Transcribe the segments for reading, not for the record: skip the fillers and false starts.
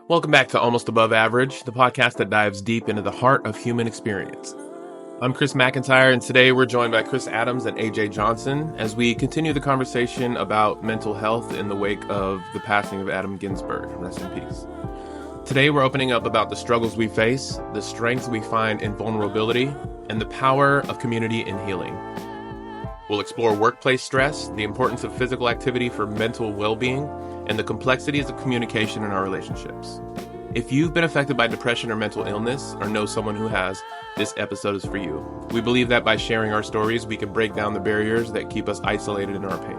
Welcome back to Almost Above Average, the podcast that dives deep into the heart of human experience. I'm Chris McIntyre, and today we're joined by Chris Adams and AJ Johnson as we continue the conversation about mental health in the wake of the passing of Adam Ginsberg. Rest in peace. Today we're opening up about the struggles we face, the strengths we find in vulnerability, and the power of community in healing. We'll explore workplace stress, the importance of physical activity for mental well-being, and the complexities of communication in our relationships. If you've been affected by depression or mental illness, or know someone who has, this episode is for you. We believe that by sharing our stories, we can break down the barriers that keep us isolated in our pain.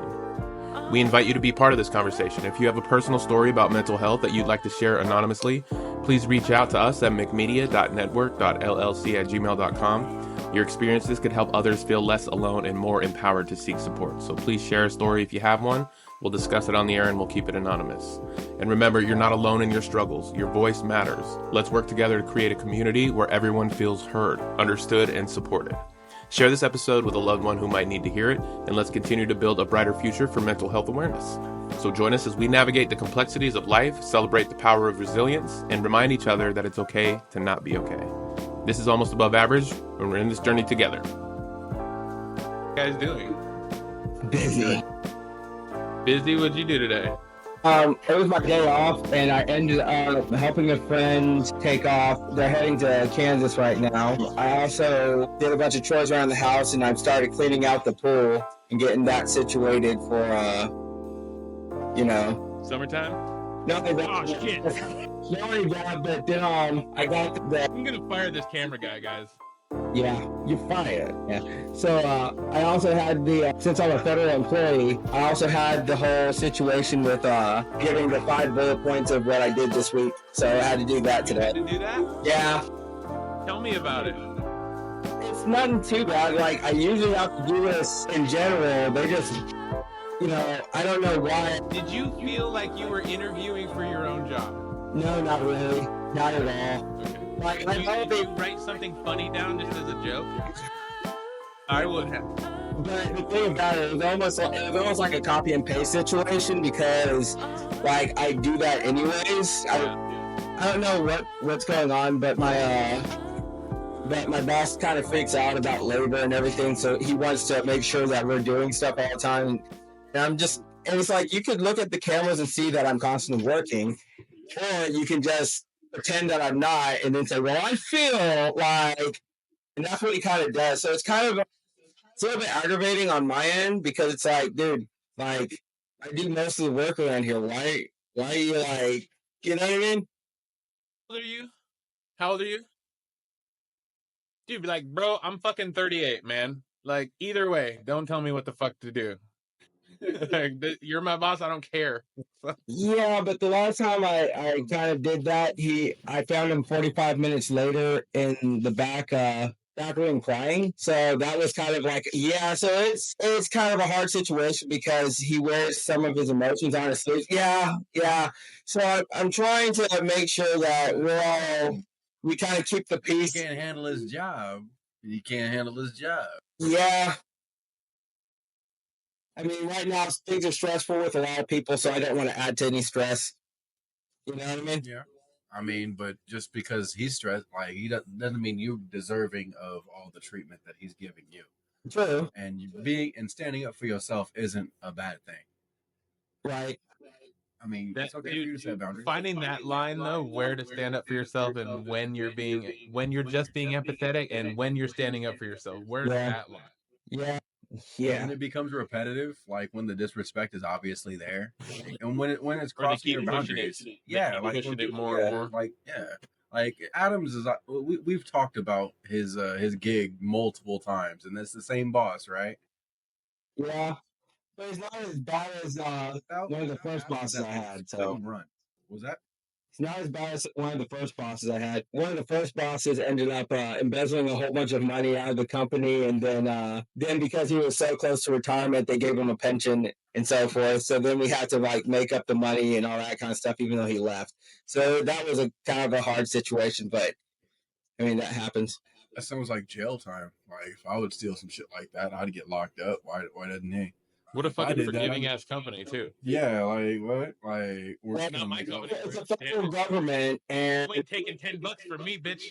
We invite you to be part of this conversation. If you have a personal story about mental health that you'd like to share anonymously, please reach out to us at mcmedia.network.llc@gmail.com. Your experiences could help others feel less alone and more empowered to seek support. So please share a story if you have one. We'll discuss it on the air and we'll keep it anonymous. And remember, you're not alone in your struggles. Your voice matters. Let's work together to create a community where everyone feels heard, understood, and supported. Share this episode with a loved one who might need to hear it, and let's continue to build a brighter future for mental health awareness. So join us as we navigate the complexities of life, celebrate the power of resilience, and remind each other that it's okay to not be okay. This is Almost Above Average, and we're in this journey together. What are you guys doing? Busy. Busy? What'd you do today? It was my day off, and I ended up helping a friend take off. They're heading to Kansas right now. I also did a bunch of chores around the house, and I've started cleaning out the pool and getting that situated for, Summertime? not only that, Oh, shit. not only that, but then I got the I'm gonna fire this camera guy, guys. Yeah, you're fired. Yeah. So I also had since I'm a federal employee, I also had the whole situation with giving the 5 bullet points of what I did this week. So I had to do that today. You had to do that? Yeah. Tell me about it. It's nothing too bad. Like, I usually have to do this in general. They just, I don't know why. Did you feel like you were interviewing for your own job? No, not really. Not at all. Okay. Like, Did you write something funny down just as a joke? I would have. But the thing about it was almost like a copy and paste situation because, like, I do that anyways. I don't know what's going on, but my boss kind of freaks out about labor and everything, so he wants to make sure that we're doing stuff all the time. And it's like you could look at the cameras and see that I'm constantly working, or you can just pretend that I'm not, and then say, well, I feel like, and that's what he kind of does. So it's a little bit aggravating on my end because it's like, dude, like, I do most of the work around here. Why are you like, you know what I mean? How old are you? Dude, be like, bro, I'm fucking 38, man. Like, either way, don't tell me what the fuck to do. Like, you're my boss, I don't care. Yeah, but the last time I kind of did that, I found him 45 minutes later in the back room crying. So that was kind of like, yeah, so it's kind of a hard situation because he wears some of his emotions on his sleeve. Yeah. So I'm trying to make sure that we kind of keep the peace. He can't handle his job. He can't handle his job. Yeah. I mean, right now things are stressful with a lot of people, so I don't want to add to any stress. You know what I mean? Yeah. I mean, but just because he's stressed, like, he doesn't mean you're deserving of all the treatment that he's giving you. True. And standing up for yourself isn't a bad thing. Right. I mean, it's okay for you to set boundaries. Finding that line though, where to stand up for yourself and when you're just being empathetic and when you're standing up for yourself. Where's that line? Yeah. When it becomes repetitive, like when the disrespect is obviously there, and when it's crossing your boundaries, pushing it more and more. Like Adams is. We've talked about his gig multiple times, and it's the same boss, right? Yeah, but it's not as bad as one of the first bosses I had. So run was that? It's not as bad as one of the first bosses I had. One of the first bosses ended up embezzling a whole bunch of money out of the company, and then because he was so close to retirement, they gave him a pension and so forth. So then we had to like make up the money and all that kind of stuff, even though he left. So that was a kind of a hard situation, but I mean that happens. That sounds like jail time. Like if I would steal some shit like that, I'd get locked up. Why didn't he? What a If I fucking did that, forgiving ass company too. yeah, like what? Like we're Well, gonna Not my make up company. for it's it. a federal government, and You ain't taking $10 from me, bitch.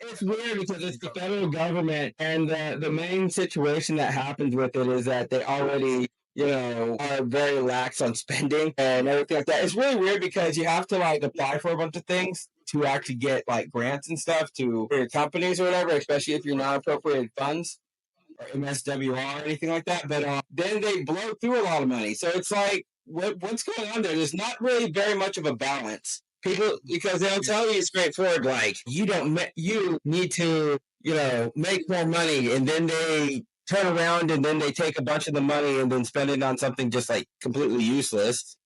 it's weird because it's the federal government, and the main situation that happens with it is that they already, are very lax on spending and everything like that. It's really weird because you have to like apply for a bunch of things to actually get like grants and stuff for your companies or whatever, especially if you're not appropriated funds or MSWR or anything like that. But then they blow through a lot of money, so it's like what's going on there? There's not really very much of a balance. People, because they'll tell you straightforward, like you need to make more money, and then they turn around and then they take a bunch of the money and then spend it on something just like completely useless.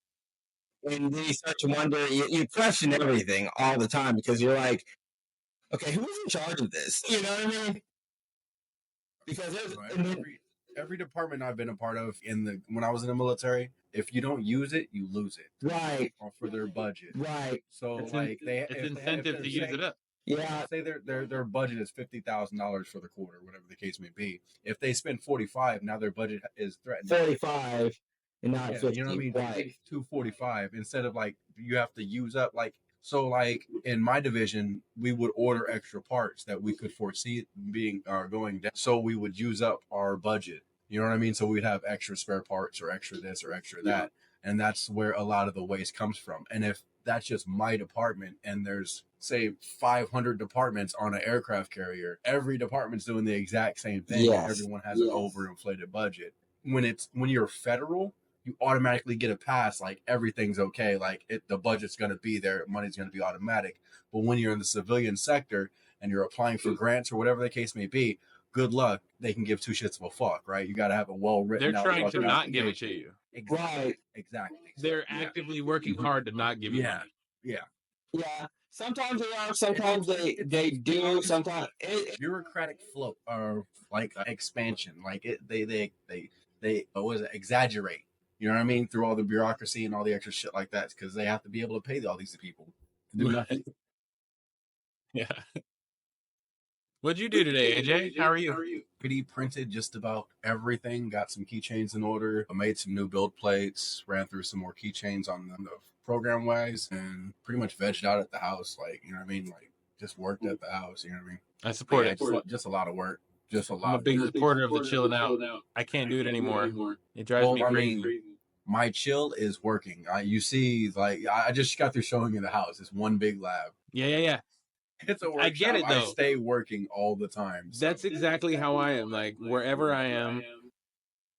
And then you start to wonder, you question everything all the time because you're like, okay, who's in charge of this? You know what I mean? Because Every department I've been a part of when I was in the military, if you don't use it, you lose it. Right. For their budget. Right. So It's incentive to use it up. Yeah. Say their budget is $50,000 for the quarter, whatever the case may be. If they spend 45, now their budget is threatened 45, and not 50. You know what I mean? Right. 245 instead of like you have to use up like. So like in my division, we would order extra parts that we could foresee being going down. So we would use up our budget. You know what I mean? So we'd have extra spare parts or extra this or extra that. And that's where a lot of the waste comes from. And if that's just my department and there's say 500 departments on an aircraft carrier, every department's doing the exact same thing. Yes. Everyone has an overinflated budget. When you're federal, you automatically get a pass, like everything's okay, like the budget's going to be there, money's going to be automatic. But when you're in the civilian sector and you're applying for grants or whatever the case may be, good luck. They can give two shits of a fuck, right? You got to have a well-written. They're trying to not give it to you. Exactly. Exactly. They're actively working hard to not give you money. Yeah. Sometimes they are. Sometimes they do. Sometimes bureaucratic float or like expansion, like they exaggerate. You know what I mean? Through all the bureaucracy and all the extra shit like that, because they have to be able to pay all these people to do nothing. Yeah. What'd you do today, AJ? How are you? Pretty printed just about everything. Got some keychains in order. I made some new build plates. Ran through some more keychains on the program wise, and pretty much vegged out at the house. Like, you know what I mean? Like, just worked at the house. You know what I mean? I support it. Just a lot of work. Just a lot. I'm a big supporter of the chilling out. I can't do it anymore. It drives me crazy. My chill is working. You see, like I just got through showing you the house. It's one big lab. Yeah. It's a workshop. I get it though. I stay working all the time. So. That's exactly how I am. Like wherever I am,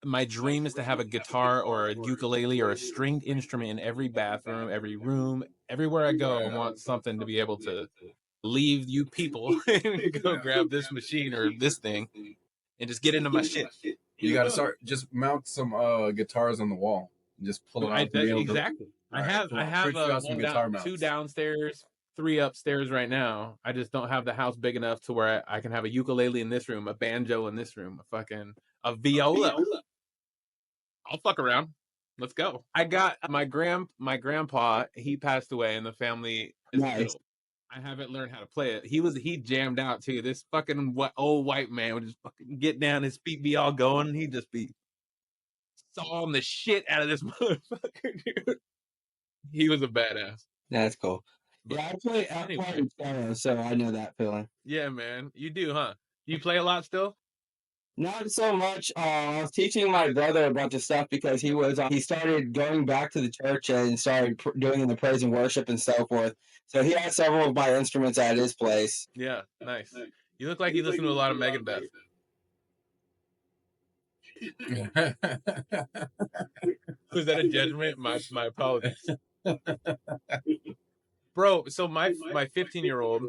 my dream is to have a guitar or a ukulele or a stringed instrument in every bathroom, every room, everywhere I go. I want something to be able to leave you people and go grab this machine or this thing and just get into my shit. You got to start just mount some guitars on the wall and just pull it out. Exactly. I have two downstairs, 3 upstairs right now. I just don't have the house big enough to where I can have a ukulele in this room, a banjo in this room, a viola. I'll fuck around. Let's go. I got my grandpa, he passed away and the family is nice. I haven't learned how to play it. He jammed out too. This fucking old white man would just fucking get down, his feet be all going, and he'd just be sawing the shit out of this motherfucker, dude. He was a badass. That's cool. Yeah, I play piano, so I know that feeling. Yeah, man. You do, huh? You play a lot still? Not so much. I was teaching my brother a bunch of stuff because he started going back to the church and started doing the praise and worship and so forth. So he has several of my instruments at his place. Yeah, nice. You look like you listen to a lot of Megadeth. Was that a judgment? My apologies. Bro, so my 15-year-old,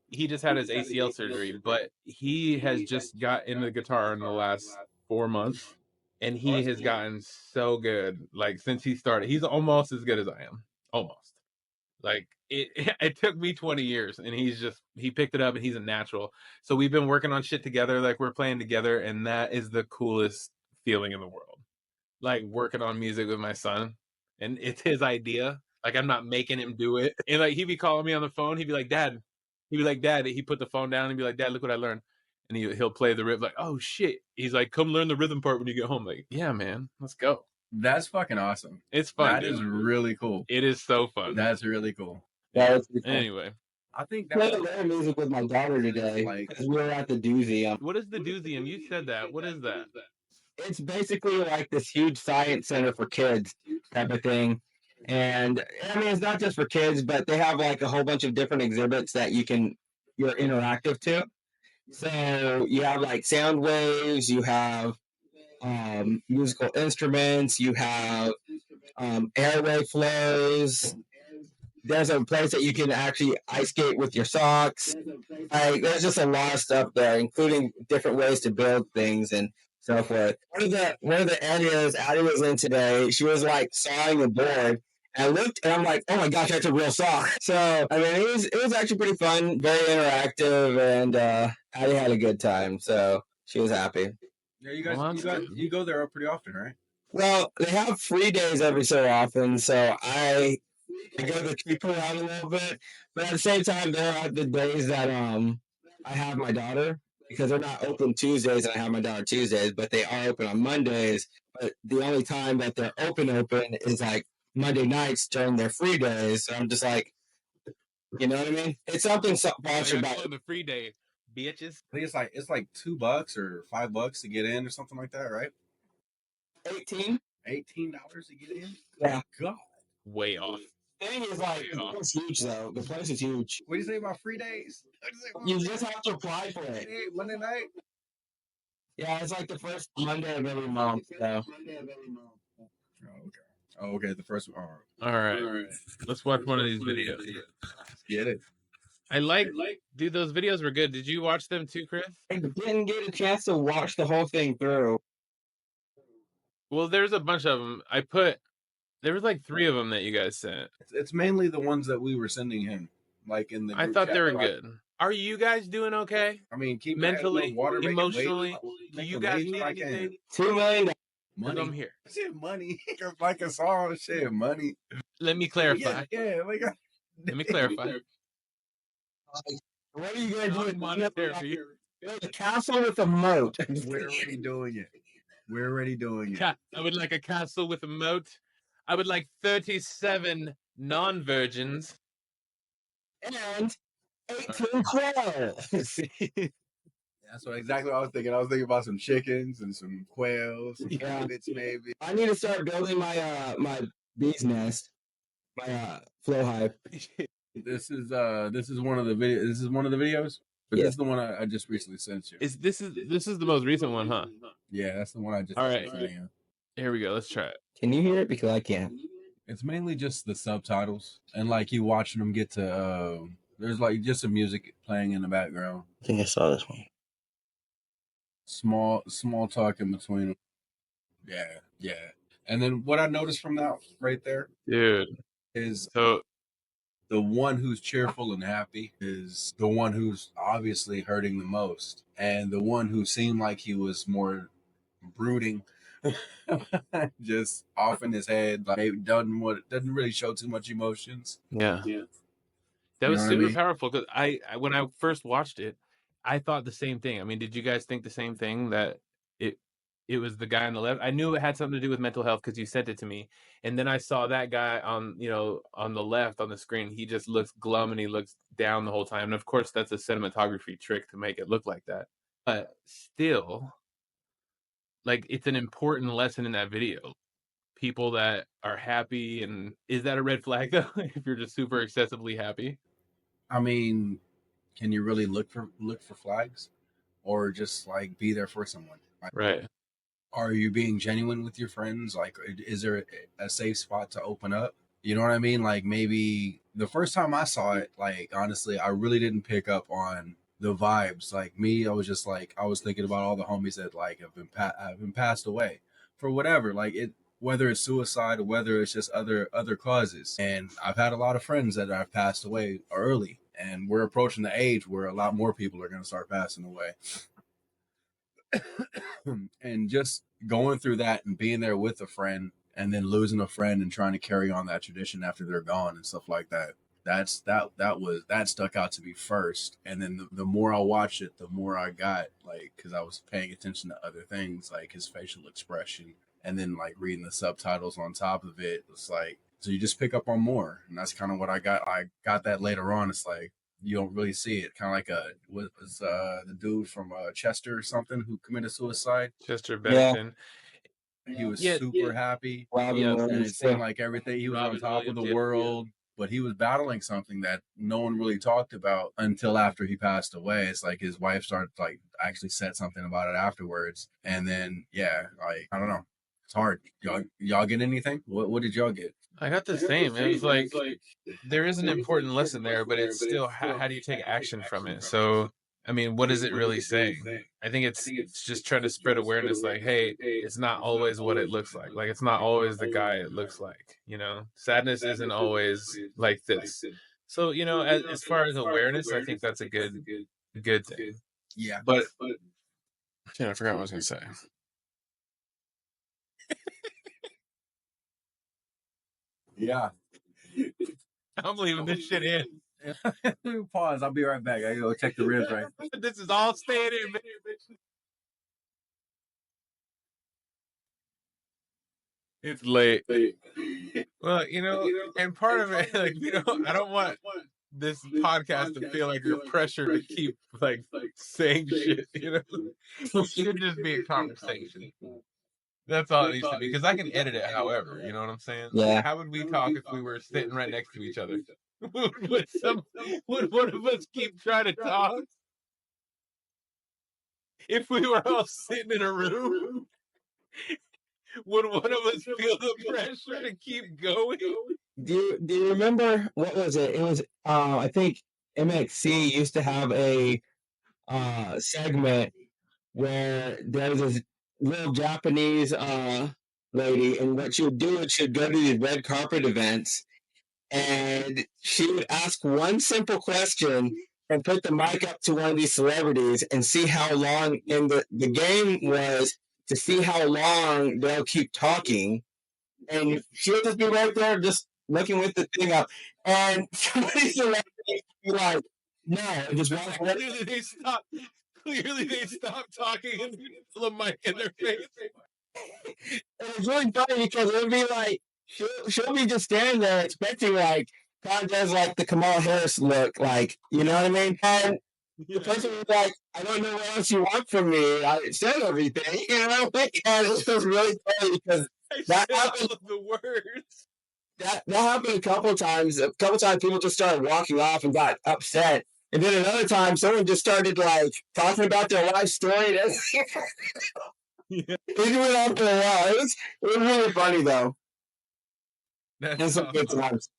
he just had his ACL surgery, but he has just got into the guitar in the last 4 months, and he has gotten so good. Like, since he started, he's almost as good as I am. Almost. Like, it took me 20 years, and he picked it up, and he's a natural. So we've been working on shit together, like, we're playing together, and that is the coolest feeling in the world. Like, working on music with my son, and it's his idea. Like, I'm not making him do it. And, like, he'd be calling me on the phone. He'd be like, Dad. He put the phone down and be like, Dad, look what I learned. and he'll play the rhythm like, oh shit. He's like, come learn the rhythm part when you get home. Like, yeah, man, let's go. That's fucking awesome. It's fun. That is really cool. It is so fun. That's really cool. Yeah, it's fun. Anyway, I think I played that's a little music with my daughter today Like- because we were at the doozy. what is the doozy? You said that. What is that? It's basically like this huge science center for kids type of thing. And I mean, it's not just for kids, but they have like a whole bunch of different exhibits that you're interactive to. So you have like sound waves, you have musical instruments, you have airway flows. There's a place that you can actually ice skate with your socks. Like, there's just a lot of stuff there, including different ways to build things and so forth. One of the areas Addie was in today, she was like sawing a board. And I looked and I'm like, oh my gosh, that's a real saw. So I mean, it was actually pretty fun, very interactive, and Addie had a good time. So she was happy. Yeah, you guys, Well, you go there pretty often, right? Well, they have free days every so often, so I go to creep around a little bit. But at the same time, there are the days that I have my daughter because they're not open Tuesdays and I have my daughter Tuesdays, but they are open on Mondays. But the only time that they're open is like Monday nights during their free days. So I'm just like, you know what I mean? It's something sponsored by the free day, bitches. I think it's like $2 or $5 to get in or something like that, right? 18. $18 to get in. Yeah. God. Way off. Thing is like, it's huge though. The place is huge. What do you say about free days? You just have to apply for it. Monday night. Yeah, it's like the first Monday of every month. So. Oh, okay. The first one. All right. Let's watch one of these videos. Get it. Dude, those videos were good. Did you watch them too, Chris? I didn't get a chance to watch the whole thing through. Well, there's a bunch of them. There was like 3 of them that you guys sent. It's mainly the ones that we were sending him, like in the. I group thought chat, they were like, good. Are you guys doing okay? I mean, keep Mentally, water, emotionally? Do you guys need like anything? $2 million. money? I'm here. Shit, money. Like a song, shit, money. Let me clarify. Yeah. Like, Let me clarify. What are you gonna do? Monetary. Build a castle with a moat. We're already doing it. We're already doing it. I would like a castle with a moat. I would like 37 non-virgins. And 18 quails. That's exactly what I was thinking. I was thinking about some chickens and some quails, some Yeah. rabbits, maybe. I need to start building my my bee's nest, my flow hive. This is one of the videos. This is one of the videos. But Yeah. this is the one I just recently sent you. This is the most recent one, huh? Yeah, that's the one I just. All right. sent you. Here we go. Let's try it. Can you hear it? Because I can't. It's mainly just the subtitles and like you watching them get to. There's like just some music playing in the background. I think I saw this one. Small talk in between them. Yeah. And then what I noticed from that right there Dude. is So the one who's cheerful and happy is the one who's obviously hurting the most, and the one who seemed like he was more brooding, just off in his head, like doesn't really show too much emotions. yeah. That You was know what I super mean? powerful because I when I first watched it, I thought the same thing. I mean, did you guys think the same thing that it was the guy on the left? I knew it had something to do with mental health because you sent it to me, and then I saw that guy on the left on the screen. He just looks glum and he looks down the whole time. And of course, that's a cinematography trick to make it look like that. But still, like it's an important lesson in that video. People that are happy, and is that a red flag though? If you're just super excessively happy? I mean, can you really look for flags, or just like be there for someone? Like, Right. are you being genuine with your friends? Like, is there a safe spot to open up? You know what I mean? Like, maybe the first time I saw it, like, honestly, I really didn't pick up on the vibes. Like me, I was just like, I was thinking about all the homies that like have been passed away for whatever, like it, whether it's suicide or whether it's just other causes. And I've had a lot of friends that have passed away early, and we're approaching the age where a lot more people are going to start passing away. And just going through that and being there with a friend and then losing a friend and trying to carry on that tradition after they're gone and stuff like that. that stuck out to me first. And then the more I watched it, the more I got, like, because I was paying attention to other things like his facial expression, and then like reading the subtitles on top of it. It's like, so you just pick up on more, and that's kind of what I got that later on. It's like you don't really see it, kind of like what was the dude from Chester or something who committed suicide. Chester Bennington. He was Yeah, super happy, Robin Yeah, and Williams. it seemed like everything, he was Robin on top of the Williams, yeah. world, but he was battling something that no one really talked about until after he passed away. It's like his wife started, like, actually said something about it afterwards, and then like, I don't know, it's hard. Y'all get anything? What did y'all get? I got the same. It was like there is an important lesson there, but it's still how do you take action from it? So, I mean, what is it really saying? I think it's just trying to spread awareness, like, hey, it's not always what it looks like. Like, it's not always the guy it looks like. Sadness isn't always like this. So, as far as awareness, I think that's a good thing. Yeah, But I forgot what I was gonna say. yeah. I'm leaving this shit in. Pause. I'll be right back. I gotta go check the ribs right. This is all staying in, man. It's late. Well, and part of it, like, I don't want this podcast to feel like you're pressured to keep, like, saying shit, It should just be a conversation. That's all it needs to be, because I can edit it however, you know what I'm saying? Yeah. Like, how would we talk if we were sitting right next to each other? Would one of us keep trying to talk? If we were all sitting in a room, would one of us feel the pressure to keep going? Do you remember, what was it? It was I think MXC used to have a segment where there was this little Japanese lady, and what she would do is she'd go to these red carpet events, and she would ask one simple question and put the mic up to one of these celebrities and see how long. And the game was to see how long they'll keep talking, and she'll just be right there just looking with the thing up, and somebody's celebrity be like, no, and just walk away. Clearly they stopped talking and pull the mic in their face. And it's really funny because it'll be like she'll be just standing there expecting, like, kind of does like the Kamala Harris look, like, you know what I mean? And the person was like, I don't know what else you want from me. I said everything, And it was really funny because that happened. The words. That happened a couple times. A couple times people just started walking off and got upset. And then another time someone just started, like, talking about their life story. It went on for a while. It was really funny, though. That's some good times.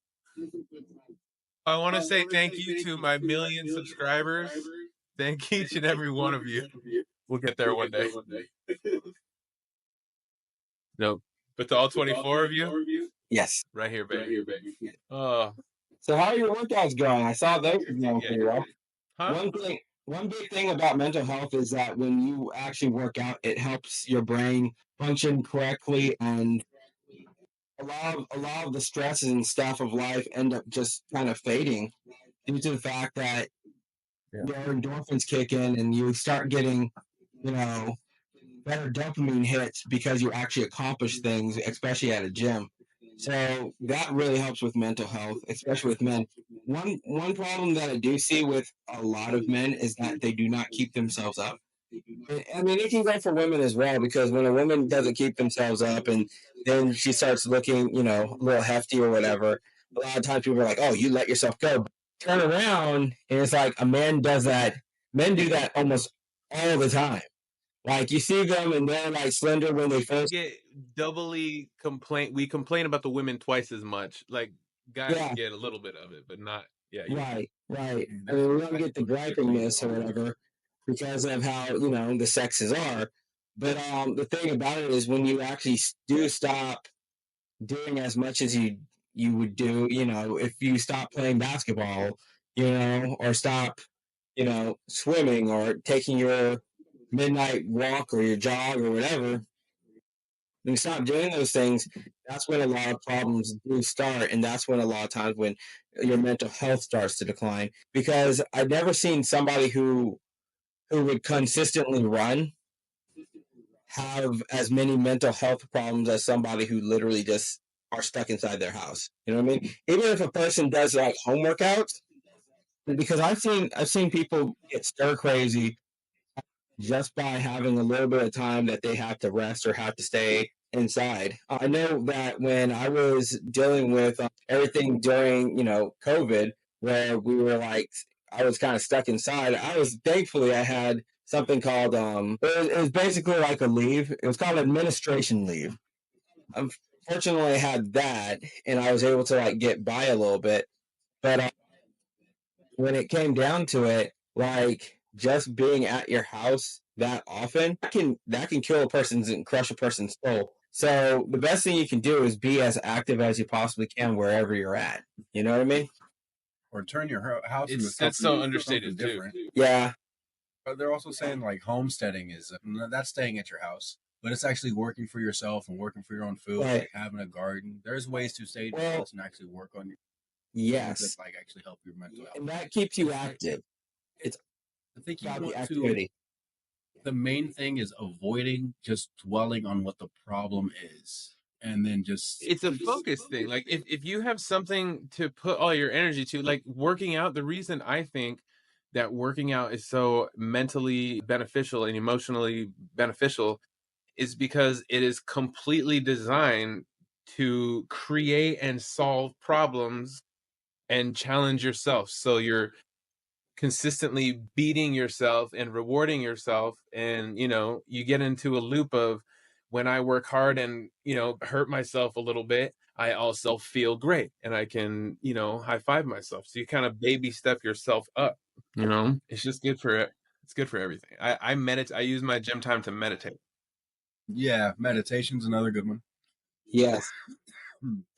I want to say thank you to my 1 million subscribers. Thank each and every one of you. We'll get there one day. No, but to all 24 of you, yes, right here, baby. Oh, so how are your workouts going? I saw those going pretty well. Huh? One big thing about mental health is that when you actually work out, it helps your brain function correctly, and a lot of the stresses and stuff of life end up just kind of fading due to the fact that your endorphins kick in and you start getting, better dopamine hits because you actually accomplish things, especially at a gym. So that really helps with mental health, especially with men. One problem that I do see with a lot of men is that they do not keep themselves up. I mean, it can go for women as well, because when a woman doesn't keep themselves up and then she starts looking, a little hefty or whatever, a lot of times people are like, oh, you let yourself go. Turn around, and it's like a man does that. Men do that almost all the time. Like, you see them and they're, like, slender when they first get doubly complain. We complain about the women twice as much. Like, guys get a little bit of it, but not. Yeah. Right. I mean, we don't get the gripingness or whatever because of how, the sexes are. But the thing about it is when you actually do stop doing as much as you would do, if you stop playing basketball, or stop, swimming or taking your midnight walk or your jog or whatever, when you stop doing those things, that's when a lot of problems do start. And that's when a lot of times when your mental health starts to decline. Because I've never seen somebody who would consistently run have as many mental health problems as somebody who literally just are stuck inside their house. You know what I mean? Even if a person does like home workouts, because I've seen people get stir crazy just by having a little bit of time that they have to rest or have to stay inside. I know that when I was dealing with everything during, COVID, where we were like, I was kind of stuck inside. Thankfully I had something called it was basically like a leave. It was called administration leave. Unfortunately, I had that, and I was able to like get by a little bit. But when it came down to it, like just being at your house that often that can kill a person's and crush a person's soul. So the best thing you can do is be as active as you possibly can wherever you're at. You know what I mean? Or turn your house into That's something, so understated something too. different. Yeah. But they're also saying like homesteading is that's staying at your house, but it's actually working for yourself and working for your own food, Right. like having a garden. There's ways to stay at your Well, house and actually work on your yes, things that like actually help your mental health. and that keeps you active. It's I think you about the want to. activity. The main thing is avoiding just dwelling on what the problem is, and then just It's a focus thing. Like if you have something to put all your energy to, like working out, the reason I think that working out is so mentally beneficial and emotionally beneficial is because it is completely designed to create and solve problems and challenge yourself. So you're consistently beating yourself and rewarding yourself, and you get into a loop of, when I work hard and hurt myself a little bit, I also feel great and I can high five myself. So you kind of baby step yourself up. It's just good for it. It's good for everything. I meditate. I use my gym time to meditate. yeah, meditation's another good one. Yes.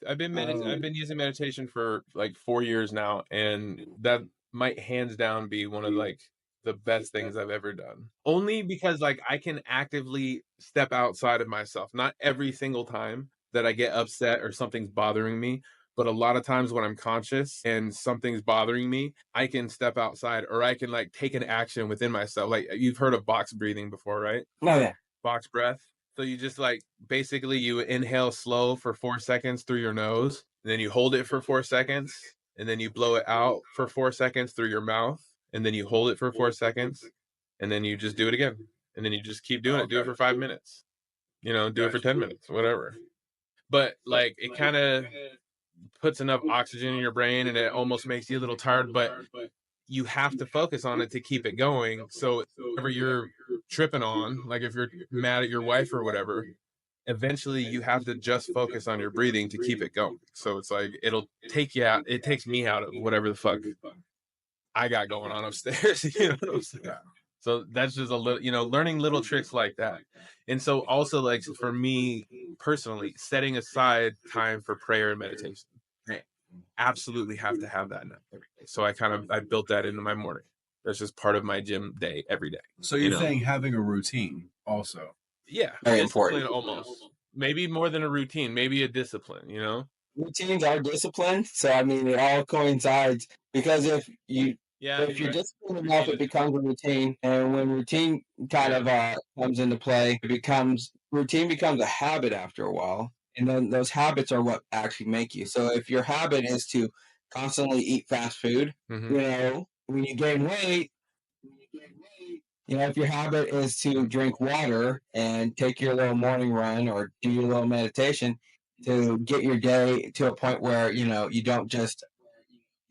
I've been using meditation for like 4 years now, and that might hands down be one of like the best things I've ever done. Only because like I can actively step outside of myself. Not every single time that I get upset or something's bothering me, but a lot of times when I'm conscious and something's bothering me, I can step outside, or I can like take an action within myself. Like, you've heard of box breathing before, right? Oh yeah. Box breath. So you just like basically you inhale slow for 4 seconds through your nose, and then you hold it for 4 seconds, and then you blow it out for 4 seconds through your mouth, and then you hold it for 4 seconds, and then you just do it again, and then you just keep doing it. Do it for 5 minutes. Do it for 10 minutes, whatever. But like it kind of puts enough oxygen in your brain, and it almost makes you a little tired, but you have to focus on it to keep it going. So whatever you're tripping on, like if you're mad at your wife or whatever, eventually you have to just focus on your breathing to keep it going. So it's like it'll take you out. It takes me out of whatever the fuck I got going on upstairs. You know what I'm saying? So that's just a little, learning little tricks like that. And so also, like, for me personally, setting aside time for prayer and meditation. I absolutely have to have that now every day. So I built that into my morning. That's just part of my gym day every day. So you're saying having a routine also. Yeah, Very discipline important. almost. Maybe more than a routine, maybe a discipline, Routines are disciplined, so I mean it all coincides. Because Yeah, if you're you're right. disciplined enough, it becomes a routine, and when routine kind of comes into play, routine becomes a habit after a while, and then those habits are what actually make you. So if your habit is to constantly eat fast food, Mhm. when you gain weight, if your habit is to drink water and take your little morning run or do your little meditation to get your day to a point where you don't just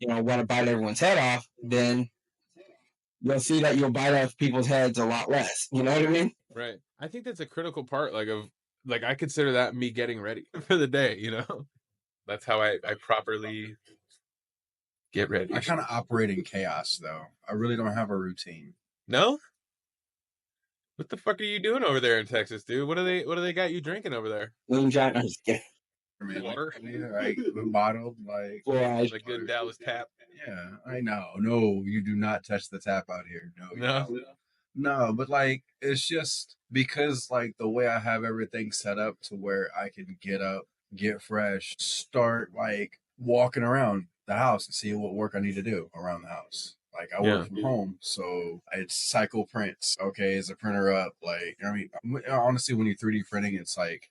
want to bite everyone's head off, then you'll see that you'll bite off people's heads a lot less. You know what I mean? Right. I think that's a critical part, like I consider that me getting ready for the day. That's how I properly get ready. I kind of operate in chaos though. I really don't have a routine. No? What the fuck are you doing over there in Texas, dude? What do they got you drinking over there? Moonshine. I'm just kidding. I mean, Water? like bottled, like Fluoride. Like good Dallas tap? yeah. I know. No, you do not touch the tap out here. No, you No. don't. No, but like it's just because like the way I have everything set up to where I can get up, get fresh, start like walking around. the house and see what work I need to do around the house. Like I work from home, so it's cycle prints. Okay, is the printer up? Like I mean, honestly, when you're 3D printing, it's like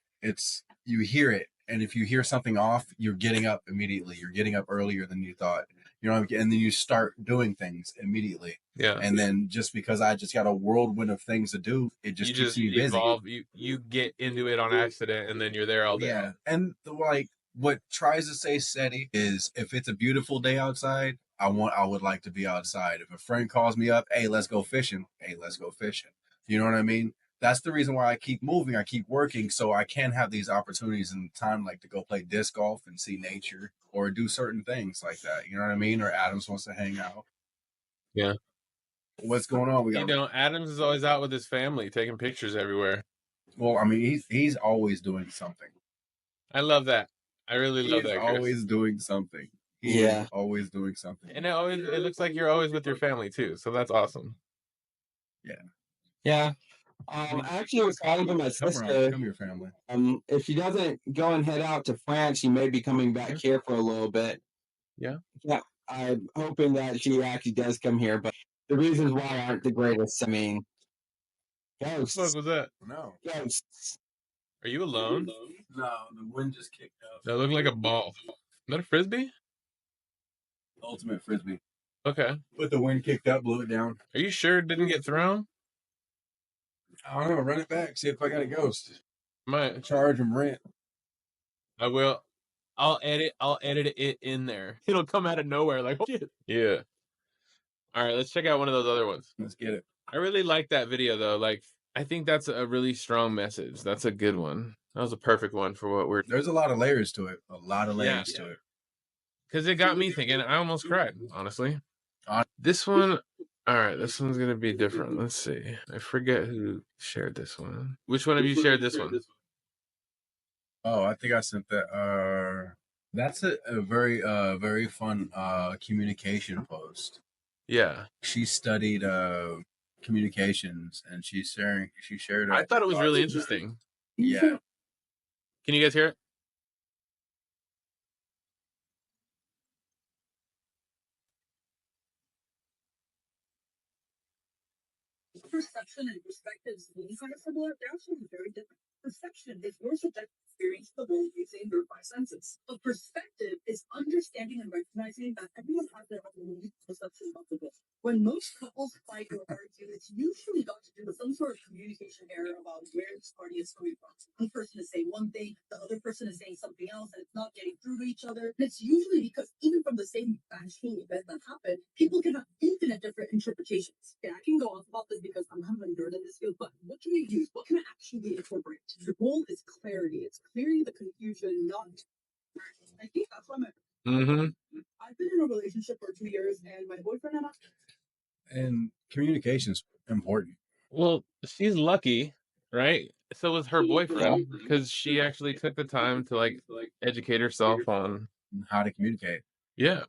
you hear it, and if you hear something off, you're getting up immediately. You're getting up earlier than you thought. You know, and then you start doing things immediately. Yeah. And then just because I just got a whirlwind of things to do, it just keeps me busy. Evolve. You get into it on accident, and then you're there all day. Yeah, and like what tries to stay steady is if it's a beautiful day outside, I would like to be outside. If a friend calls me up, hey, let's go fishing. Hey, let's go fishing. You know what I mean? That's the reason why I keep moving. I keep working so I can have these opportunities and time, like to go play disc golf and see nature or do certain things like that. You know what I mean? Or Adams wants to hang out. Yeah. What's going on? Adams is always out with his family, taking pictures everywhere. Well, I mean, he's always doing something. I love that. I really love that. Chris. Always doing something. Yeah. Always doing something. And it looks like you're always with your family too, so that's awesome. Yeah. Yeah. I actually was calling for my sister. Come here, family. If she doesn't go and head out to France, she may be coming back here for a little bit. Yeah. Yeah. I'm hoping that she actually does come here, but the reasons why aren't the greatest. I mean, ghosts. What was that? No. Ghosts. Are you alone? No, the wind just kicked up. That looked like a ball. Is that a frisbee? Ultimate frisbee. Okay. But the wind kicked up, blew it down. Are you sure it didn't get thrown? I don't know. Run it back. See if I got a ghost. Might charge them rent. I will. I'll edit it in there. It'll come out of nowhere like, oh, shit. Yeah. All right, let's check out one of those other ones. Let's get it. I really like that video though. Like, I think that's a really strong message. That's a good one. That was a perfect one for what we're. There's a lot of layers to it. A lot of layers to it. Because it got me thinking. I almost cried, honestly. This one. All right, this one's gonna be different. Let's see. I forget who shared this one. Which one of you shared this one? Oh, I think I sent that. That's a very fun communication post. Yeah. She studied communications and she shared it. I thought it was really interesting. Yeah. Can you guys hear it? Perception and perspectives these are similar, they're actually very different. Perception is your subjective experience of the world using your five senses. A perspective is understanding and recognizing that everyone has their own unique perception of the world. When most couples fight or argue, it's usually got to do with some sort of communication error about where this party is coming from. One person is saying one thing, the other person is saying something else, and it's not getting through to each other. And it's usually because even from the same actual event that happened, people can have infinite different interpretations. And I can go off about this because I'm kind of a nerd in this field, but what can we use? What can I actually incorporate? The goal is clarity. It's clearing the confusion, not. I think that's why I've been in a relationship for 2 years, and my boyfriend and I. And communication's important. Well, she's lucky, right? So was her boyfriend because she actually took the time to like educate herself on how to communicate. Yeah.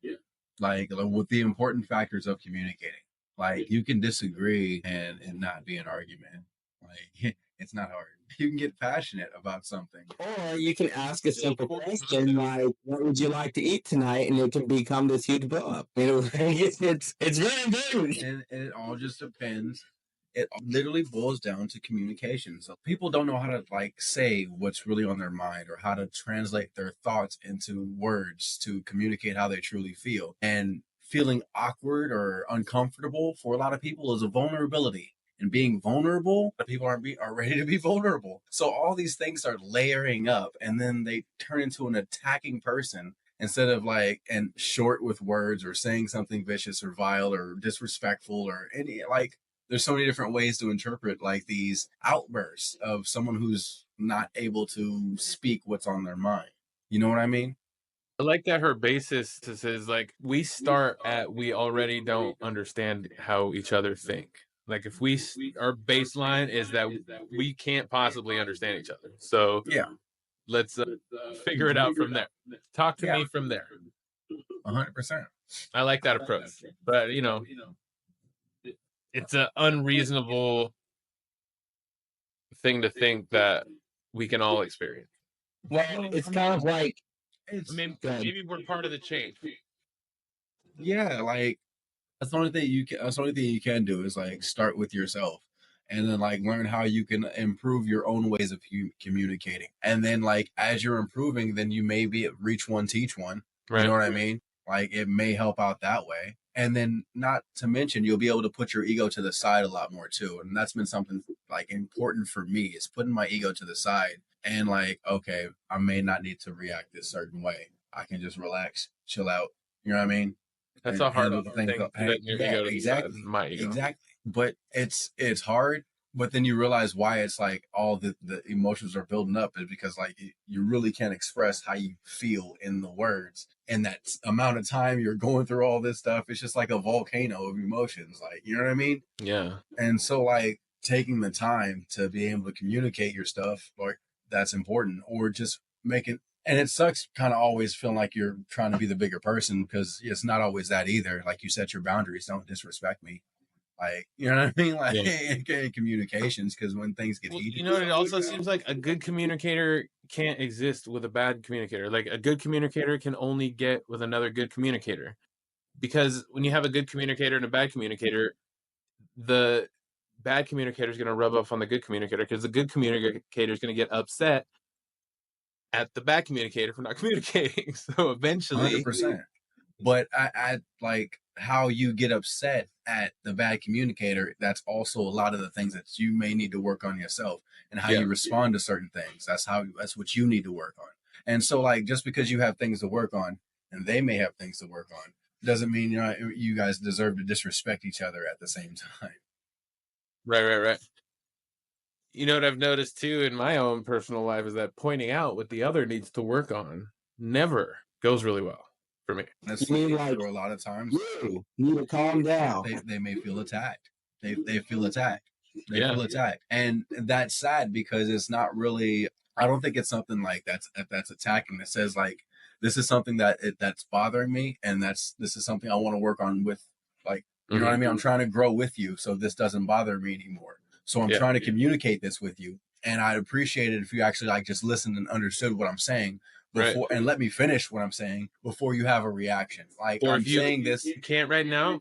Like with the important factors of communicating. Like you can disagree and not be an argument. Like it's not hard. You can get passionate about something. Or you can ask a simple question like, what would you like to eat tonight? And it can become this huge blow up. You know, it's very important. And it all just depends. It literally boils down to communication. So people don't know how to like say what's really on their mind or how to translate their thoughts into words to communicate how they truly feel. And feeling awkward or uncomfortable for a lot of people is a vulnerability. And being vulnerable, people are ready to be vulnerable. So all these things start layering up and then they turn into an attacking person instead of like, and short with words or saying something vicious or vile or disrespectful or any, like, there's so many different ways to interpret like these outbursts of someone who's not able to speak what's on their mind. You know what I mean? I like that her basis is like we start at we already don't understand how each other think. Like if our baseline is that we can't possibly understand each other. So yeah, let's figure it out from there. Talk to me from there. 100%. I like that approach, but you know, it's an unreasonable thing to think that we can all experience. Well, it's kind of like maybe we're part of the change. Yeah, like that's the only thing you can. That's the only thing you can do is like start with yourself, and then like learn how you can improve your own ways of communicating. And then like as you're improving, then you maybe reach one, teach one. You know Right. what I mean? Like it may help out that way. And then not to mention you'll be able to put your ego to the side a lot more too. And that's been something like important for me is putting my ego to the side and like, okay, I may not need to react this certain way. I can just relax, chill out. You know what I mean? That's And a hard handle the things. thing, Hey, letting your yeah, ego to the side. exactly, My ego. exactly. But it's hard. But then you realize why it's like all the emotions are building up is because like you really can't express how you feel in the words. And that amount of time you're going through all this stuff, it's just like a volcano of emotions. Like you know what I mean? Yeah. And so like taking the time to be able to communicate your stuff, like that's important, or just making. And it sucks kind of always feeling like you're trying to be the bigger person because it's not always that either. Like you set your boundaries, don't disrespect me. Like, you know what I mean? Like in communications, because when things get heated. You know, it also seems like a good communicator can't exist with a bad communicator. Like a good communicator can only get with another good communicator. Because when you have a good communicator and a bad communicator, the bad communicator is going to rub off on the good communicator because the good communicator is going to get upset at the bad communicator for not communicating. So eventually, 100%. But I like how you get upset at the bad communicator. That's also a lot of the things that you may need to work on yourself and how you respond to certain things. That's what you need to work on. And so like just because you have things to work on and they may have things to work on doesn't mean you guys deserve to disrespect each other at the same time. Right. You know what I've noticed too in my own personal life is that pointing out what the other needs to work on never goes really well for me. That's You mean like for a lot of times you need to calm down. they may feel attacked. They feel attacked. They Yeah. feel attacked, and that's sad because it's not really. I don't think it's something like that's attacking. It says like this is something that's bothering me, and this is something I want to work on with. Like you know what I mean? I'm trying to grow with you, so this doesn't bother me anymore. So I'm trying to communicate this with you, and I'd appreciate it if you actually like just listened and understood what I'm saying before and let me finish what I'm saying before you have a reaction. Like Or I'm if you saying this. can't right now,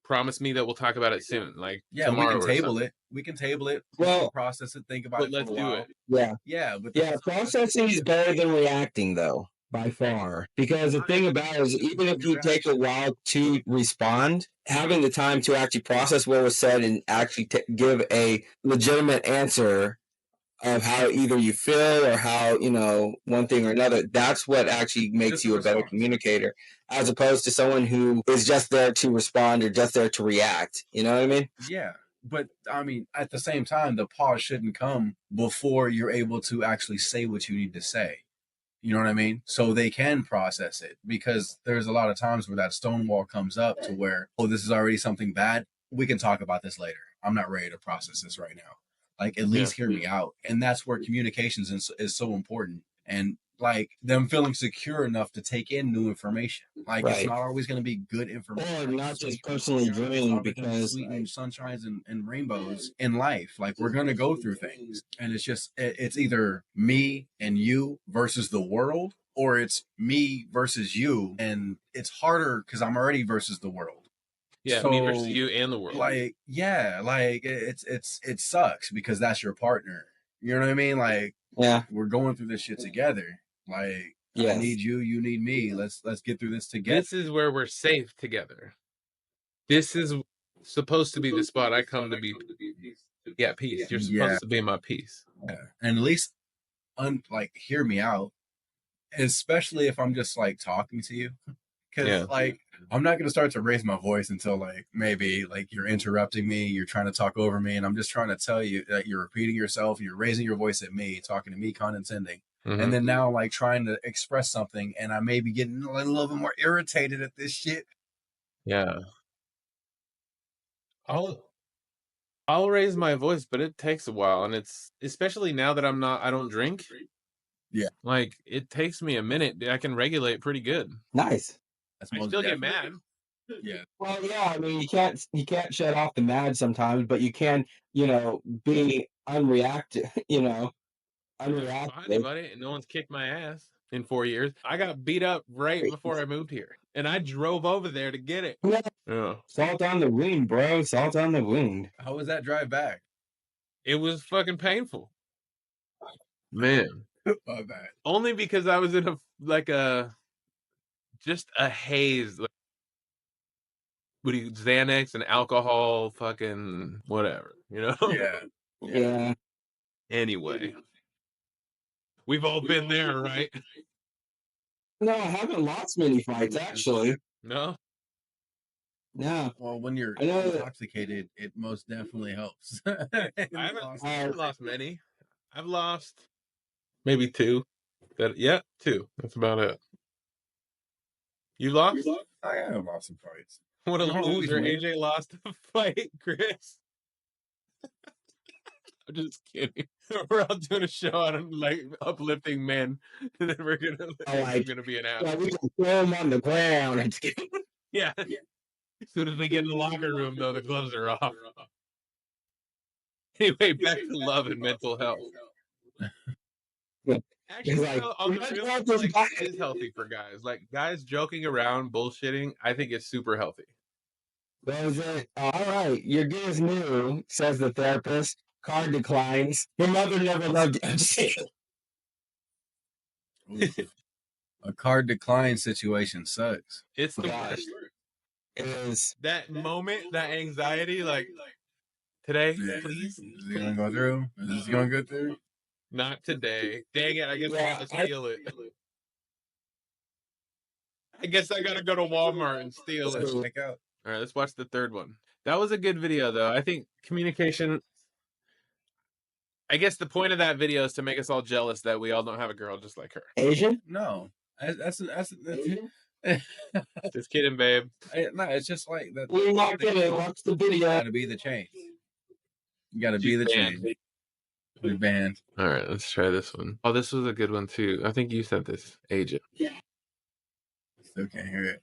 promise me that we'll talk about it soon, like Yeah, tomorrow. we can table it. We can table it. Well, process it. Think about But it. let's For a do while. it. Yeah. Yeah, but Yeah, processing is better than reacting, though, by far. Because the thing about it is, even if you take a while to respond, having the time to actually process what was said and actually give a legitimate answer of how either you feel or how, one thing or another, that's what actually makes you a better communicator, as opposed to someone who is just there to respond or just there to react. You know what I mean? Yeah. But I mean, at the same time, the pause shouldn't come before you're able to actually say what you need to say. You know what I mean? So they can process it because there's a lot of times where that stonewall comes up to where, oh, this is already something bad. We can talk about this later. I'm not ready to process this right now. Like, at least hear me out. And that's where communications is so important. And like them feeling secure enough to take in new information. Like it's not always going to be good information. Or not just personally drained because sweet sunshines and rainbows in life. Like we're going to go through things, and it's just it's either me and you versus the world, or it's me versus you, and it's harder because I'm already versus the world. Yeah, so, me versus you and the world. Like, yeah, like it sucks because that's your partner. You know what I mean? Like, yeah, we're going through this shit together. Like, I need you, you need me. Let's get through this together. This is where we're safe together. This is supposed to be the spot I come to be. Yeah, peace. You're supposed to be my peace. Yeah, and at least, like, hear me out, especially if I'm just like talking to you. Because like I'm not gonna start to raise my voice until like maybe like you're interrupting me, you're trying to talk over me, and I'm just trying to tell you that you're repeating yourself, you're raising your voice at me, talking to me, condescending, and then now like trying to express something, and I may be getting a little bit more irritated at this shit. Yeah, I'll raise my voice, but it takes a while, and it's especially now that I don't drink. Yeah, like it takes me a minute. I can regulate pretty good. Nice. I still get mad. Yeah. Well, yeah. I mean, you can't shut off the mad sometimes, but you can, be unreactive. Unreactive. Behind anybody, and no one's kicked my ass. in 4 years. I got beat up right before I moved here, and I drove over there to get it. Yeah. Salt on the wound, bro. Salt on the wound. How was that drive back? It was fucking painful. Man. My bad. Only because I was in just a haze. Like, what do you, Xanax and alcohol, fucking whatever, you know? Yeah. Anyway. We've all been there, right? No, I haven't lost many fights, actually. No? No. Well, when you're I know that- intoxicated, it most definitely helps. I haven't lost many. I've lost maybe 2. Two. That's about it. You lost? I have lost some fights. What a You always loser. win. AJ lost a fight, Chris. I'm just kidding. We're all doing a show on like uplifting men, and then we're gonna I'm gonna be an ass. Yeah, we can throw him on the ground. Yeah. As soon as we get in the locker room, though, the gloves are off. Anyway, back to love and mental health. Actually, like, on the real, like, it is healthy for guys. Like, guys joking around, bullshitting, I think it's super healthy. Was it? All right, you're good as new, says the therapist. Card declines. Your mother never loved you. A card decline situation sucks. It's the Gosh. worst. It is. That moment, that anxiety, like, today, Yeah. please? Is it gonna go through? Is this gonna go through? Not today. Dang it, I guess I gotta steal it. I guess I gotta go to Walmart and steal it. Check out. All right, let's watch the third one. That was a good video, though. I think communication. I guess the point of that video is to make us all jealous that we all don't have a girl just like her. Asian? No, that's Just kidding, babe. no. It's just like that. We're not gonna watch the video. Gotta be the change. You gotta be the banned. change. We're banned. All right, let's try this one. Oh, this was a good one too. I think you sent this, Agent. Still can't hear it.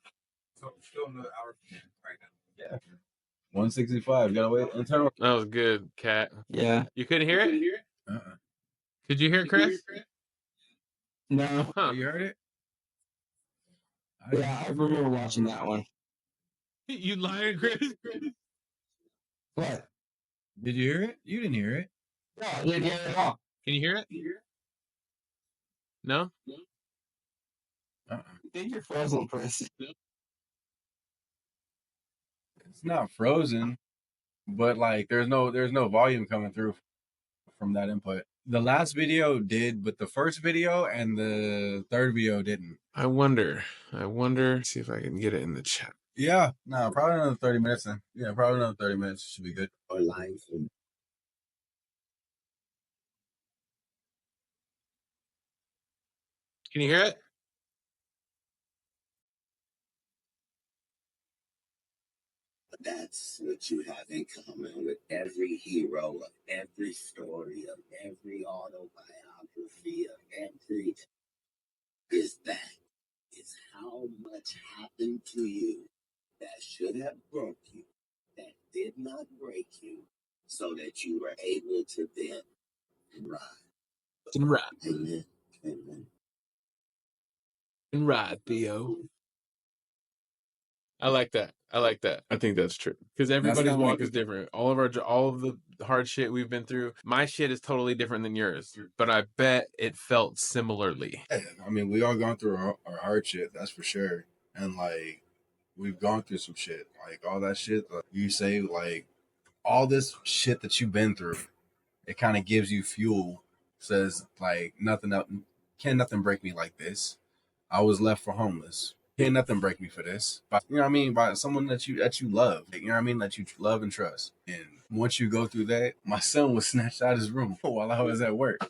So still another hour right now. Yeah. 165. Gotta wait. Internal. That was good, Cat. Yeah. You couldn't hear it? Could you hear it, Chris? No. Huh. You heard it? Yeah, I remember watching that one. You lying, Chris? What? Did you hear it? You didn't hear it. No, I didn't hear it at all. Can you hear it? No? I think you're frozen, Chris. It's not frozen, but like there's no volume coming through from that input. The last video did, but the first video and the third video didn't. I wonder. See if I can get it in the chat. Yeah, no, probably another 30 minutes then. Yeah, probably another 30 minutes should be good. Or live. Can you hear it? That's what you have in common with every hero of every story, of every autobiography, of every is that is how much happened to you that should have broke you, that did not break you, so that you were able to then rise. Amen. Amen. And ride, Theo. I like that. I think that's true because everybody's not walk like- is different. All of the hard shit we've been through. My shit is totally different than yours, but I bet it felt similarly. I mean, we all gone through our hard shit, that's for sure. And like, we've gone through some shit. Like all that shit that you say, like all this shit that you've been through, it kind of gives you fuel. Says like nothing else, can't nothing break me like this. I was left for homeless. Can't nothing break me for this. By, you know what I mean? By someone that you love. You know what I mean? That you love and trust. And once you go through that, my son was snatched out of his room while I was at work.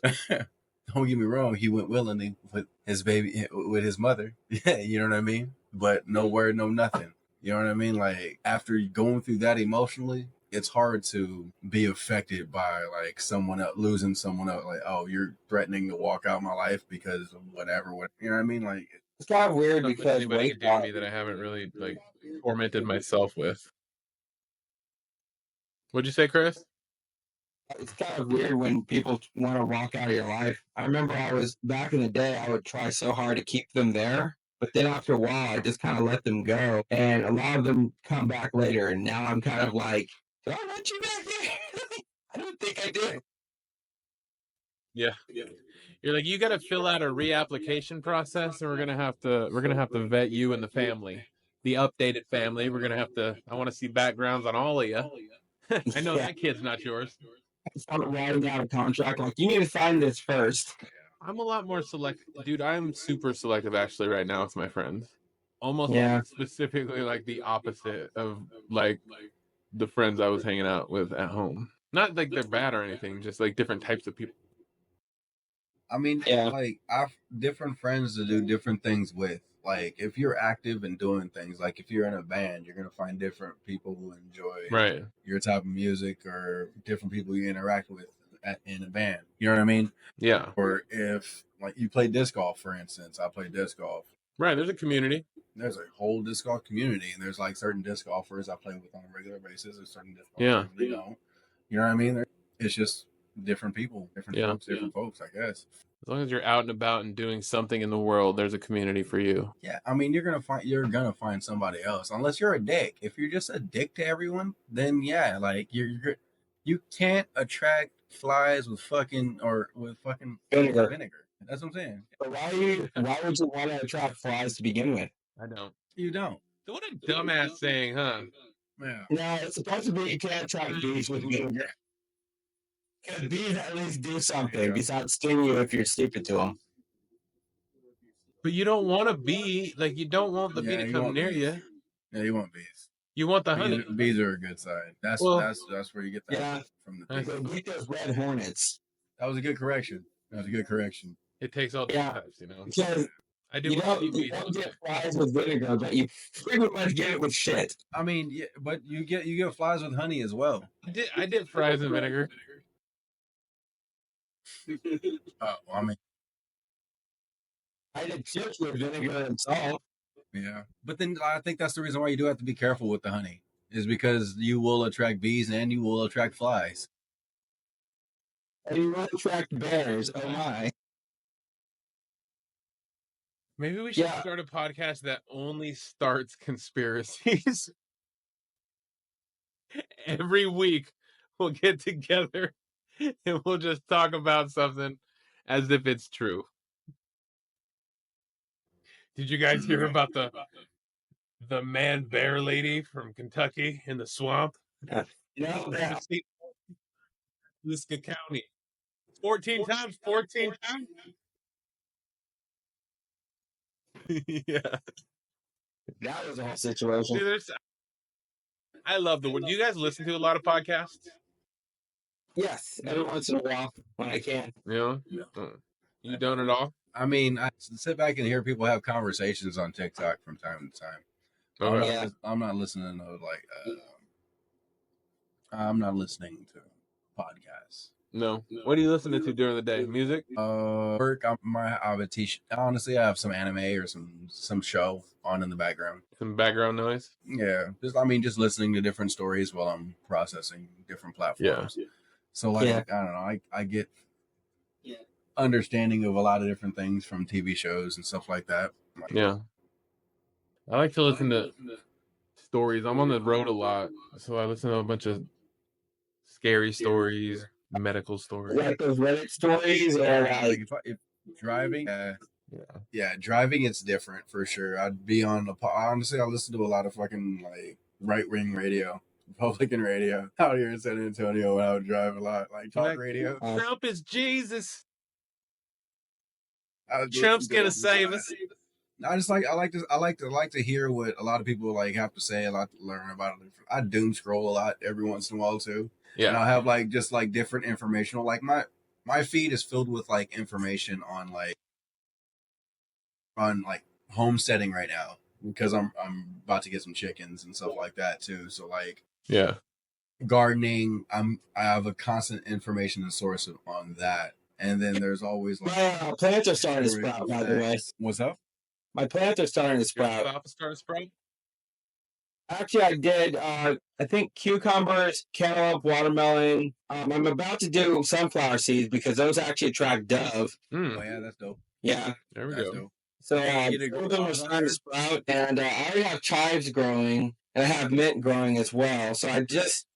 Don't get me wrong, he went willingly with his baby, with his mother. Yeah, you know what I mean? But no word, no nothing. You know what I mean? Like after going through that emotionally, it's hard to be affected by like someone else, losing someone else. Like, oh, you're threatening to walk out my life because of whatever. You know what I mean? Like, It's kind of weird Not much because anybody weight can do to loss. me that I haven't really like tormented myself with. What'd you say, Chris? It's kind of weird when people want to walk out of your life. I remember I was back in the day, I would try so hard to keep them there. But then after a while, I just kind of let them go. And a lot of them come back later. And now I'm kind of like, did I let you back there? I don't think I did. Yeah. You're like, you got to fill out a reapplication process, and we're gonna have to vet you and the family, the updated family. We're gonna have to. I want to see backgrounds on all of you. I know that kid's not yours. I started writing out a contract. Like, you need to sign this first. I'm a lot more selective, dude. I'm super selective actually right now with my friends. Almost Yeah. specifically like the opposite of like the friends I was hanging out with at home. Not like they're bad or anything, just like different types of people. I mean, Yeah. like I've different friends to do different things with. Like if you're active and doing things, like if you're in a band, you're gonna find different people who enjoy Right. your type of music or different people you interact with in a band. You know what I mean? Yeah. Or if like you play disc golf, for instance, I play disc golf. Right. There's a community. There's a whole disc golf community, and there's like certain disc golfers I play with on a regular basis. There's certain disc golfers Yeah. you don't. You know what I mean? It's just different people, different Yeah. folks, I guess. As long as you're out and about and doing something in the world, there's a community for you. Yeah, I mean, you're gonna find somebody else, unless you're a dick. If you're just a dick to everyone, then yeah, like you can't attract flies with fucking vinegar. That's what I'm saying. But why would you want to attract flies to begin with? I don't. You don't. What a dumbass saying, huh? Yeah. No, it's supposed to be you can't attract bees with vinegar. Because bees at least do something besides sting you if you're stupid to them. But you don't want to be like you don't want the bee to come near you. Yeah, you want bees. You want the honey. Bees are a good side. That's where you get that from the bee. Get those red hornets. That was a good correction. It takes all types, you know. Because I do. you don't get flies with vinegar, but you pretty much get it with shit. I mean, yeah, but you get flies with honey as well. I did fries and vinegar. I mean, I did chips with vinegar and salt. yeah, but then I think that's the reason why you do have to be careful with the honey, is because you will attract bees and you will attract flies. And you will attract bears. Oh my! Maybe we should start a podcast that only starts conspiracies. Every week we'll get together and we'll just talk about something as if it's true. Did you guys hear about the man bear lady from Kentucky in the swamp? Yeah. Liska County. 14 times. Yeah. That was a whole situation. Dude, I love do you guys listen to a lot of podcasts? Yes, every once in a while when I can. Yeah. You don't at all? I mean, I sit back and hear people have conversations on TikTok from time to time. Okay. I'm not listening to I'm not listening to podcasts. No. What are you listening to during the day? Music? Work. I have a t-shirt. Honestly, I have some anime or some show on in the background. Some background noise? Yeah. Just listening to different stories while I'm processing different platforms. Yeah. So I don't know. I get understanding of a lot of different things from TV shows and stuff like that. Yeah. I like to listen to stories. I'm on the road a lot, so I listen to a bunch of scary stories, medical stories. Like those Reddit stories, or like if driving. Yeah, driving it's different for sure. I'd be honestly, I listen to a lot of fucking like right-wing radio, Republican radio out here in San Antonio when I would drive a lot, like talk radio. Trump is Jesus. Trump's gonna save us. I like to hear what a lot of people like have to say. I like to learn about it. I doom scroll a lot every once in a while too. Yeah, and I have just different informational. Like my feed is filled with information on homesteading right now because I'm about to get some chickens and stuff like that too. So gardening. I have a constant information source on that. And then there's always plants are starting to sprout, by the way. What's up? My plants are starting to sprout. Start to sprout? Actually, I did. I think cucumbers, cantaloupe, watermelon. I'm about to do sunflower seeds because those actually attract dove. Oh yeah, that's dope. Yeah. There we That's go. dope. So You get both of them are grows out starting to there? sprout, and I already have chives growing, and I have mint growing as well. So I'm just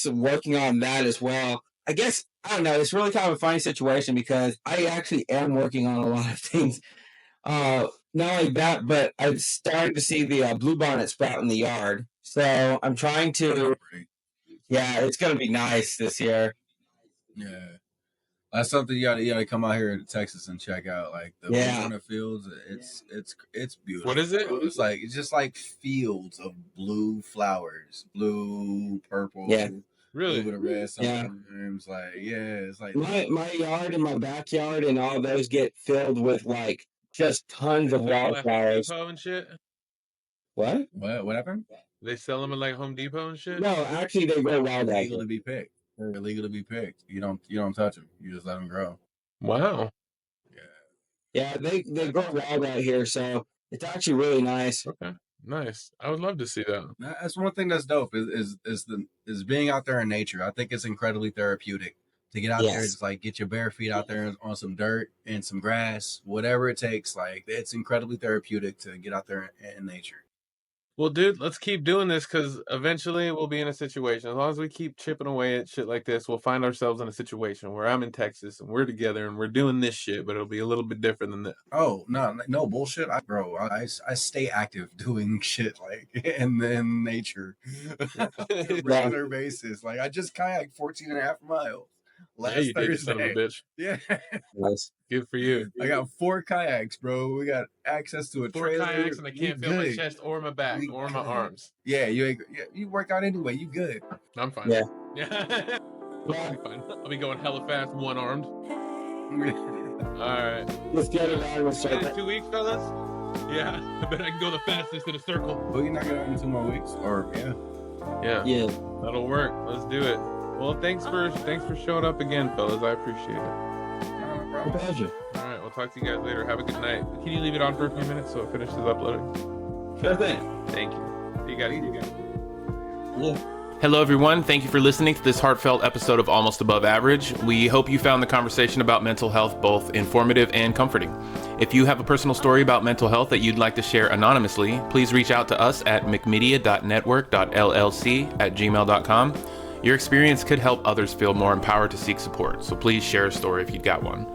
working on that as well. I guess I don't know. It's really kind of a funny situation because I actually am working on a lot of things. Not only that, but I'm starting to see the bluebonnet sprout in the yard. So I'm trying to. Yeah, it's gonna be nice this year. Yeah. That's something you gotta come out here to Texas and check out. Like the bluebonnet fields, it's beautiful. What is it? Bro. It's just like fields of blue flowers, blue, purple, Yeah. Really? a little bit of red Yeah. sometimes. Like it's like My yard and my backyard and all those get filled with like just tons of wildflowers. Depot and shit. What? What happened? They sell them at like Home Depot and shit. No, actually they grow wild. They're illegal to be picked. They're illegal to be picked. You don't touch them. You just let them grow. Wow. Yeah, they grow wild out here, so it's actually really nice. Okay. Nice. I would love to see that. That's one thing that's dope is being out there in nature. I think it's incredibly therapeutic to get out there, just like get your bare feet out there on some dirt and some grass, whatever it takes. Like it's incredibly therapeutic to get out there in nature. Well, dude, let's keep doing this because eventually we'll be in a situation. As long as we keep chipping away at shit like this, we'll find ourselves in a situation where I'm in Texas and we're together and we're doing this shit, but it'll be a little bit different than this. Oh, no bullshit. I stay active doing shit like in nature on a regular basis. Like I just kayaked 14.5 miles last Thursday. Did, son of a bitch. Yeah. Nice. Good for you. I got 4 kayaks, bro. We got access to a 4 trailer. kayaks and I can't feel my chest or my back or my arms. Yeah, you work out anyway. You good. I'm fine. Yeah. I'll be fine. I'll be going hella fast, one-armed. All right. Let's get it on with In 2 weeks, fellas? Yeah. I bet I can go the fastest in a circle. Well, you're not going to in 2 more weeks? Or, Yeah. Yeah. That'll work. Let's do it. Well, thanks for showing up again, fellas. I appreciate it. My pleasure. All right, we'll talk to you guys later. Have a good night. Can you leave it on for a few minutes so it finishes uploading? Sure thing. Thank you. You got it. Yeah. Hello, everyone. Thank you for listening to this heartfelt episode of Almost Above Average. We hope you found the conversation about mental health both informative and comforting. If you have a personal story about mental health that you'd like to share anonymously, please reach out to us at mcmedia.network.llc@gmail.com. Your experience could help others feel more empowered to seek support, so please share a story if you've got one.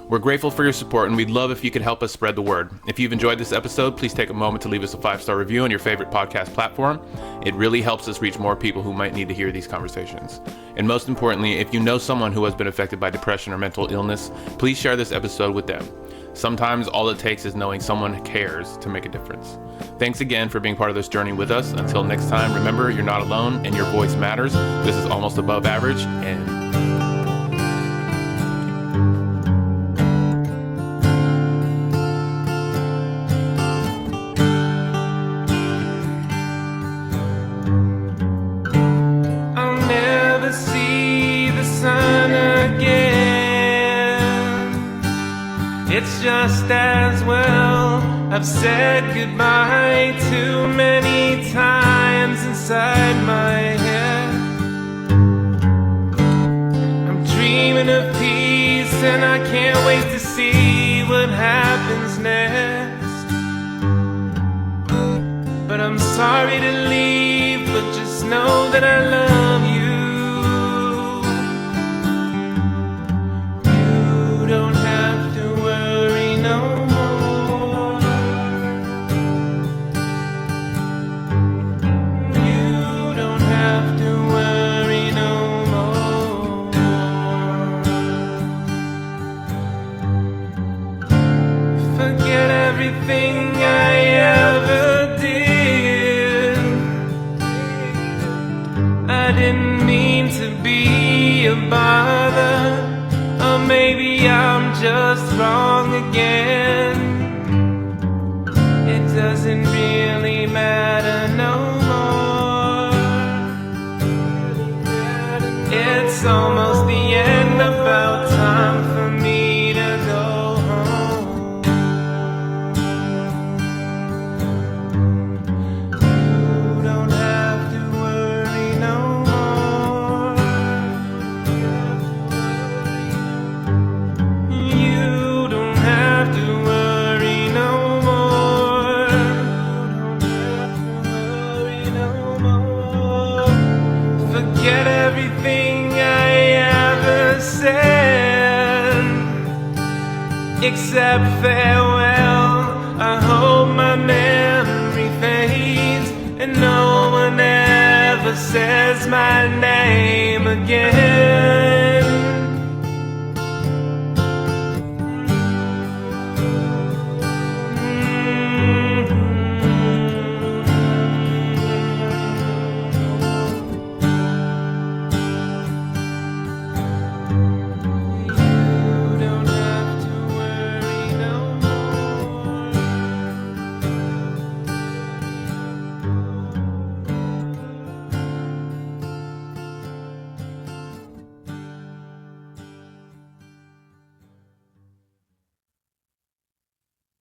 We're grateful for your support, and we'd love if you could help us spread the word. If you've enjoyed this episode, please take a moment to leave us a 5-star review on your favorite podcast platform. It really helps us reach more people who might need to hear these conversations. And most importantly, if you know someone who has been affected by depression or mental illness, please share this episode with them. Sometimes all it takes is knowing someone cares to make a difference. Thanks again for being part of this journey with us. Until next time, remember, you're not alone and your voice matters. This is Almost Above Average, and I'll never see the sun again. It's just as well. I've said goodbye too many times inside my head. I'm dreaming of peace and I can't wait to see what happens next. But I'm sorry to leave, but just know that I love you. You don't have to worry no more. You don't have to worry no more. Forget everything I ever did. I didn't mean to be a bother. Or maybe I'm just wrong again. It doesn't really matter no more. It's almost the end, about time for me to go home. You don't forget everything I ever said, except farewell. I hope my memory fades and no one ever says my name again.